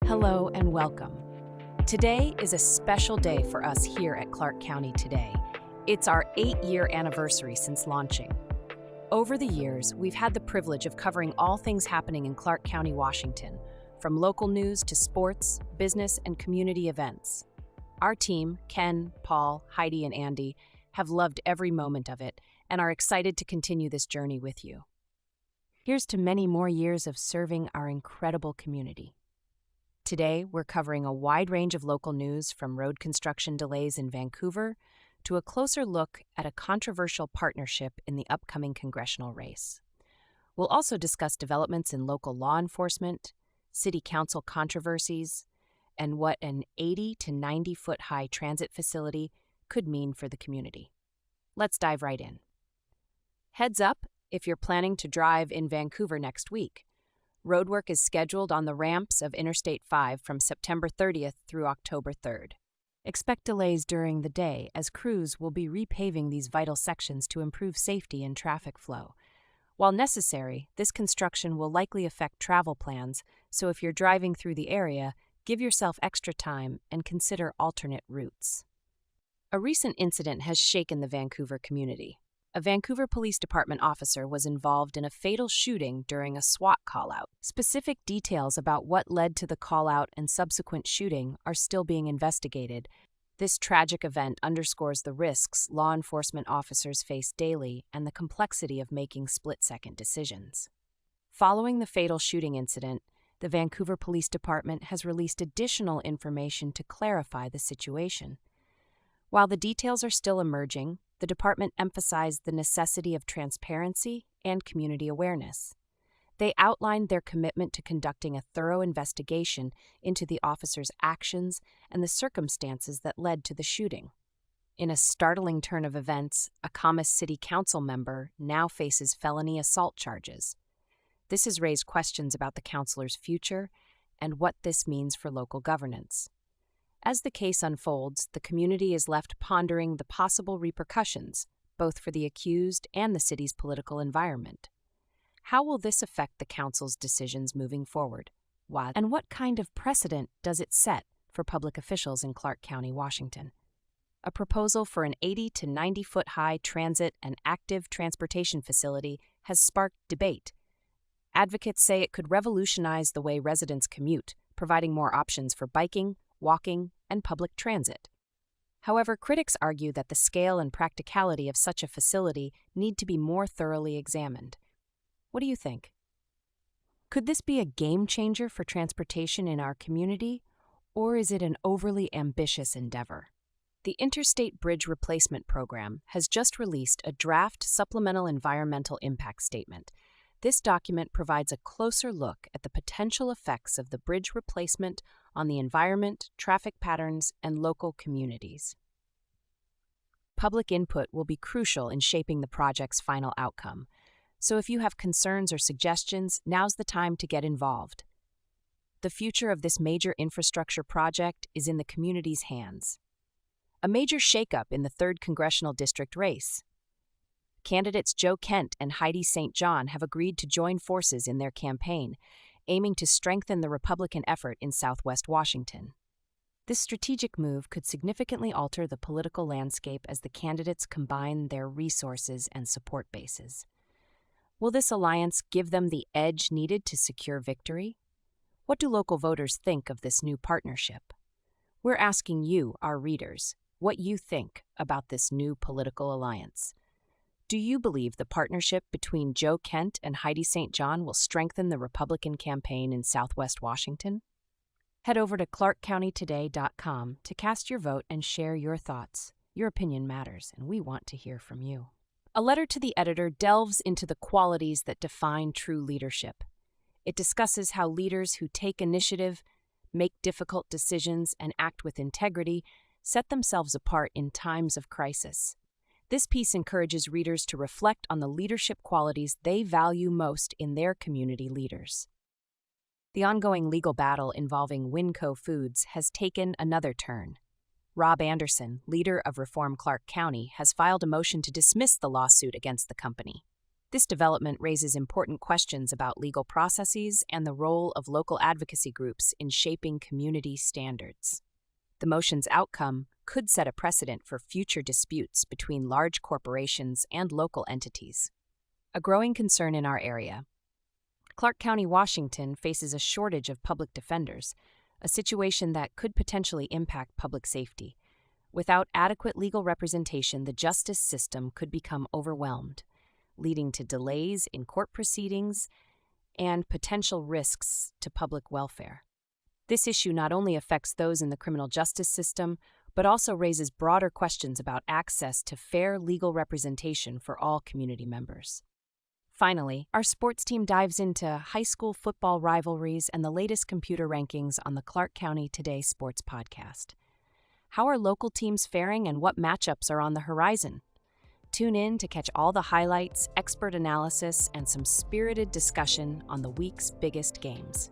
Hello and welcome. Today is a special day for us here at Clark County Today. It's our 8-year anniversary since launching. Over the years, we've had the privilege of covering all things happening in Clark County, Washington, from local news to sports, business, and community events. Our team, Ken, Paul, Heidi, and Andy, have loved every moment of it and are excited to continue this journey with you. Here's to many more years of serving our incredible community. Today, we're covering a wide range of local news from road construction delays in Vancouver to a closer look at a controversial partnership in the upcoming congressional race. We'll also discuss developments in local law enforcement, city council controversies, and what an 80 to 90 foot high transit facility could mean for the community. Let's dive right in. Heads up if you're planning to drive in Vancouver next week. Roadwork is scheduled on the ramps of Interstate 5 from September 30th through October 3rd. Expect delays during the day as crews will be repaving these vital sections to improve safety and traffic flow. While necessary, this construction will likely affect travel plans, so if you're driving through the area, give yourself extra time and consider alternate routes. A recent incident has shaken the Vancouver community. A Vancouver Police Department officer was involved in a fatal shooting during a SWAT callout. Specific details about what led to the callout and subsequent shooting are still being investigated. This tragic event underscores the risks law enforcement officers face daily and the complexity of making split-second decisions. Following the fatal shooting incident, the Vancouver Police Department has released additional information to clarify the situation. While the details are still emerging, the department emphasized the necessity of transparency and community awareness. They outlined their commitment to conducting a thorough investigation into the officer's actions and the circumstances that led to the shooting. In a startling turn of events, a Camas City Council member now faces felony assault charges. This has raised questions about the councilor's future and what this means for local governance. As the case unfolds, the community is left pondering the possible repercussions, both for the accused and the city's political environment. How will this affect the council's decisions moving forward? And what kind of precedent does it set for public officials in Clark County, Washington? A proposal for an 80 to 90 foot high transit and active transportation facility has sparked debate. Advocates say it could revolutionize the way residents commute, providing more options for biking, walking, and public transit. However, critics argue that the scale and practicality of such a facility need to be more thoroughly examined. What do you think? Could this be a game changer for transportation in our community, or is it an overly ambitious endeavor? The Interstate Bridge Replacement Program has just released a draft supplemental environmental impact statement. This document provides a closer look at the potential effects of the bridge replacement on the environment, traffic patterns, and local communities. Public input will be crucial in shaping the project's final outcome, so if you have concerns or suggestions, now's the time to get involved. The future of this major infrastructure project is in the community's hands. A major shakeup in the 3rd Congressional District race. Candidates Joe Kent and Heidi St. John have agreed to join forces in their campaign, aiming to strengthen the Republican effort in Southwest Washington. This strategic move could significantly alter the political landscape as the candidates combine their resources and support bases. Will this alliance give them the edge needed to secure victory? What do local voters think of this new partnership? We're asking you, our readers, what you think about this new political alliance. Do you believe the partnership between Joe Kent and Heidi St. John will strengthen the Republican campaign in Southwest Washington? Head over to clarkcountytoday.com to cast your vote and share your thoughts. Your opinion matters, and we want to hear from you. A letter to the editor delves into the qualities that define true leadership. It discusses how leaders who take initiative, make difficult decisions, and act with integrity set themselves apart in times of crisis. This piece encourages readers to reflect on the leadership qualities they value most in their community leaders. The ongoing legal battle involving Winco Foods has taken another turn. Rob Anderson, leader of Reform Clark County, has filed a motion to dismiss the lawsuit against the company. This development raises important questions about legal processes and the role of local advocacy groups in shaping community standards. The motion's outcome could set a precedent for future disputes between large corporations and local entities. A growing concern in our area. Clark County, Washington faces a shortage of public defenders, a situation that could potentially impact public safety. Without adequate legal representation, the justice system could become overwhelmed, leading to delays in court proceedings and potential risks to public welfare. This issue not only affects those in the criminal justice system, but also raises broader questions about access to fair legal representation for all community members. Finally, our sports team dives into high school football rivalries and the latest computer rankings on the Clark County Today Sports Podcast. How are local teams faring and what matchups are on the horizon? Tune in to catch all the highlights, expert analysis, and some spirited discussion on the week's biggest games.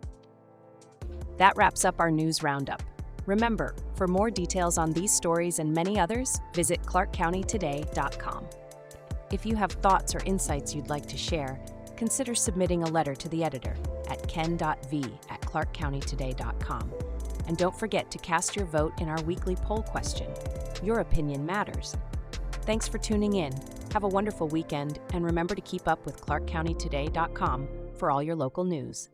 That wraps up our news roundup. Remember, for more details on these stories and many others, visit clarkcountytoday.com. If you have thoughts or insights you'd like to share, consider submitting a letter to the editor at ken.v@clarkcountytoday.com. And don't forget to cast your vote in our weekly poll question. Your opinion matters. Thanks for tuning in. Have a wonderful weekend, and remember to keep up with clarkcountytoday.com for all your local news.